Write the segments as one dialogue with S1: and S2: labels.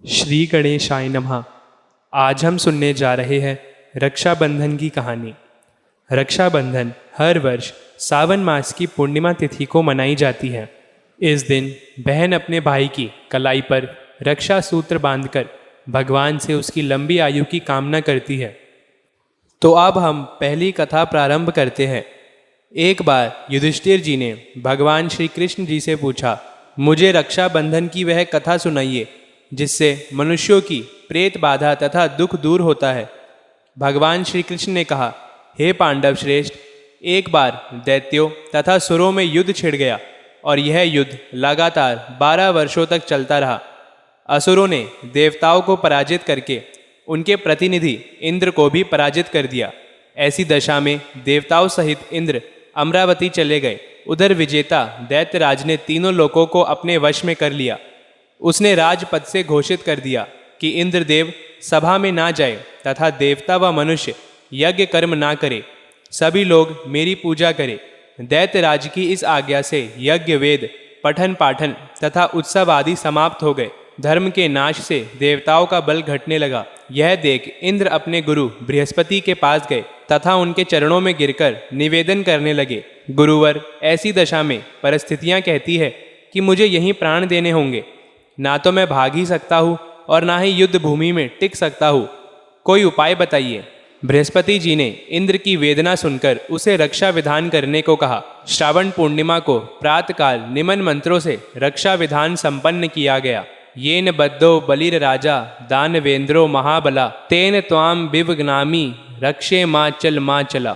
S1: श्री गणेशाय नमः। आज हम सुनने जा रहे हैं रक्षाबंधन की कहानी। रक्षाबंधन हर वर्ष सावन मास की पूर्णिमा तिथि को मनाई जाती है। इस दिन बहन अपने भाई की कलाई पर रक्षा सूत्र बांधकर भगवान से उसकी लंबी आयु की कामना करती है। तो अब हम पहली कथा प्रारंभ करते हैं। एक बार युधिष्ठिर जी ने भगवान श्री कृष्ण जी से पूछा, मुझे रक्षाबंधन की वह कथा सुनाइए जिससे मनुष्यों की प्रेत बाधा तथा दुख दूर होता है। भगवान श्री कृष्ण ने कहा, हे पांडव श्रेष्ठ, एक बार दैत्यों तथा सुरों में युद्ध छिड़ गया और यह युद्ध लगातार 12 वर्षों तक चलता रहा। असुरों ने देवताओं को पराजित करके उनके प्रतिनिधि इंद्र को भी पराजित कर दिया। ऐसी दशा में देवताओं सहित इंद्र अमरावती चले गए। उधर विजेता दैत्यराज ने तीनों लोकों को अपने वश में कर लिया। उसने राजपद से घोषित कर दिया कि इंद्रदेव सभा में ना जाए तथा देवता व मनुष्य यज्ञ कर्म ना करे, सभी लोग मेरी पूजा करें। दैत्यराज की इस आज्ञा से यज्ञ, वेद, पठन पाठन तथा उत्सव आदि समाप्त हो गए। धर्म के नाश से देवताओं का बल घटने लगा। यह देख इंद्र अपने गुरु बृहस्पति के पास गए तथा उनके चरणों में गिरकर निवेदन करने लगे, गुरुवर, ऐसी दशा में परिस्थितियां कहती है कि मुझे यहीं प्राण देने होंगे। ना तो मैं भाग ही सकता हूँ और ना ही युद्ध भूमि में टिक सकता हूँ। कोई उपाय बताइए। बृहस्पति जी ने इंद्र की वेदना सुनकर उसे रक्षा विधान करने को कहा। श्रावण पूर्णिमा को प्रातःकाल निमन मंत्रों से रक्षा विधान संपन्न किया गया। येन बद्धो बलिर राजा दानवेंद्रो महाबला तेन त्वाम विवग्नामी रक्षे माँ चला।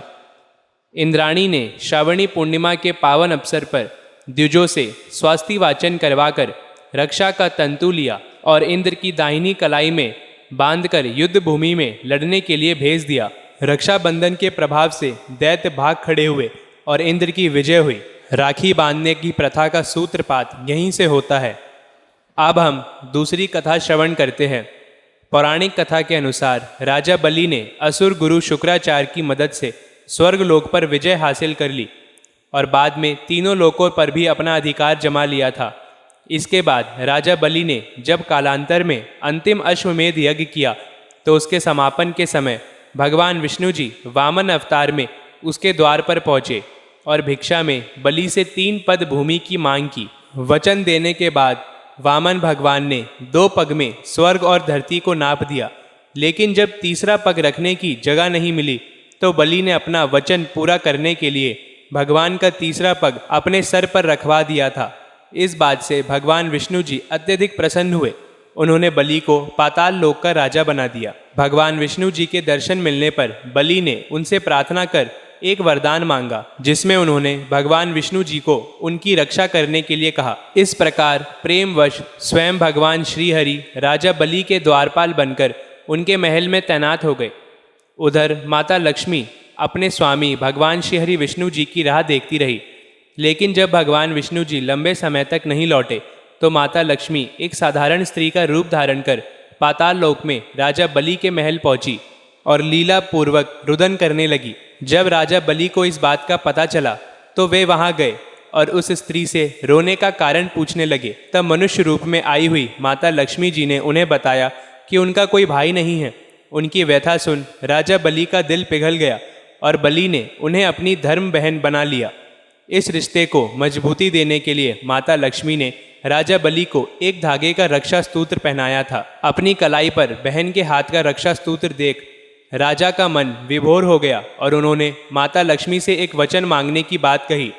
S1: इंद्राणी ने श्रावणी पूर्णिमा के पावन अवसर पर द्विजों से स्वास्ति वाचन करवाकर रक्षा का तंतु लिया और इंद्र की दाहिनी कलाई में बांधकर युद्ध भूमि में लड़ने के लिए भेज दिया। रक्षाबंधन के प्रभाव से दैत्य भाग खड़े हुए और इंद्र की विजय हुई। राखी बांधने की प्रथा का सूत्रपात यहीं से होता है। अब हम दूसरी कथा श्रवण करते हैं। पौराणिक कथा के अनुसार राजा बलि ने असुर गुरु शुक्राचार्य की मदद से स्वर्गलोक पर विजय हासिल कर ली और बाद में तीनों लोकों पर भी अपना अधिकार जमा लिया था। इसके बाद राजा बलि ने जब कालांतर में अंतिम अश्वमेध यज्ञ किया तो उसके समापन के समय भगवान विष्णु जी वामन अवतार में उसके द्वार पर पहुँचे और भिक्षा में बलि से 3 पद भूमि की मांग की। वचन देने के बाद वामन भगवान ने 2 पग में स्वर्ग और धरती को नाप दिया, लेकिन जब तीसरा पग रखने की जगह नहीं मिली तो बलि ने अपना वचन पूरा करने के लिए भगवान का तीसरा पग अपने सर पर रखवा दिया था। इस बात से भगवान विष्णु जी अत्यधिक प्रसन्न हुए। उन्होंने बलि को पाताल लोक का राजा बना दिया। भगवान विष्णु जी के दर्शन मिलने पर बलि ने उनसे प्रार्थना कर एक वरदान मांगा, जिसमें उन्होंने भगवान विष्णु जी को उनकी रक्षा करने के लिए कहा। इस प्रकार प्रेमवश स्वयं भगवान श्रीहरि राजा बलि के द्वारपाल बनकर उनके महल में तैनात हो गए। उधर माता लक्ष्मी अपने स्वामी भगवान श्रीहरि विष्णु जी की राह देखती रही, लेकिन जब भगवान विष्णु जी लंबे समय तक नहीं लौटे तो माता लक्ष्मी एक साधारण स्त्री का रूप धारण कर पाताल लोक में राजा बलि के महल पहुंची और लीला पूर्वक रुदन करने लगी। जब राजा बलि को इस बात का पता चला तो वे वहां गए और उस स्त्री से रोने का कारण पूछने लगे। तब मनुष्य रूप में आई हुई माता लक्ष्मी जी ने उन्हें बताया कि उनका कोई भाई नहीं है। उनकी व्यथा सुन राजा बलि का दिल पिघल गया और बलि ने उन्हें अपनी धर्म बहन बना लिया। इस रिश्ते को मजबूती देने के लिए माता लक्ष्मी ने राजा बलि को एक धागे का रक्षा सूत्र पहनाया था। अपनी कलाई पर बहन के हाथ का रक्षा सूत्र देख राजा का मन विभोर हो गया और उन्होंने माता लक्ष्मी से एक वचन मांगने की बात कही।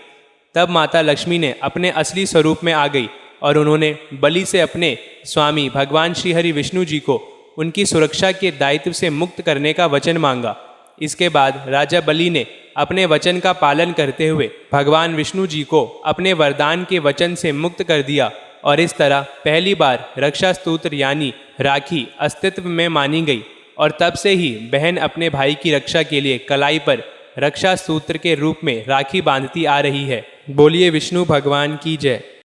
S1: तब माता लक्ष्मी ने अपने असली स्वरूप में आ गई और उन्होंने बलि से अपने स्वामी भगवान श्रीहरि विष्णु जी को उनकी सुरक्षा के दायित्व से मुक्त करने का वचन मांगा। इसके बाद राजा बलि ने अपने वचन का पालन करते हुए भगवान विष्णु जी को अपने वरदान के वचन से मुक्त कर दिया और इस तरह पहली बार रक्षा सूत्र यानी राखी अस्तित्व में मानी गई और तब से ही बहन अपने भाई की रक्षा के लिए कलाई पर रक्षा सूत्र के रूप में राखी बांधती आ रही है। बोलिए विष्णु भगवान की जय।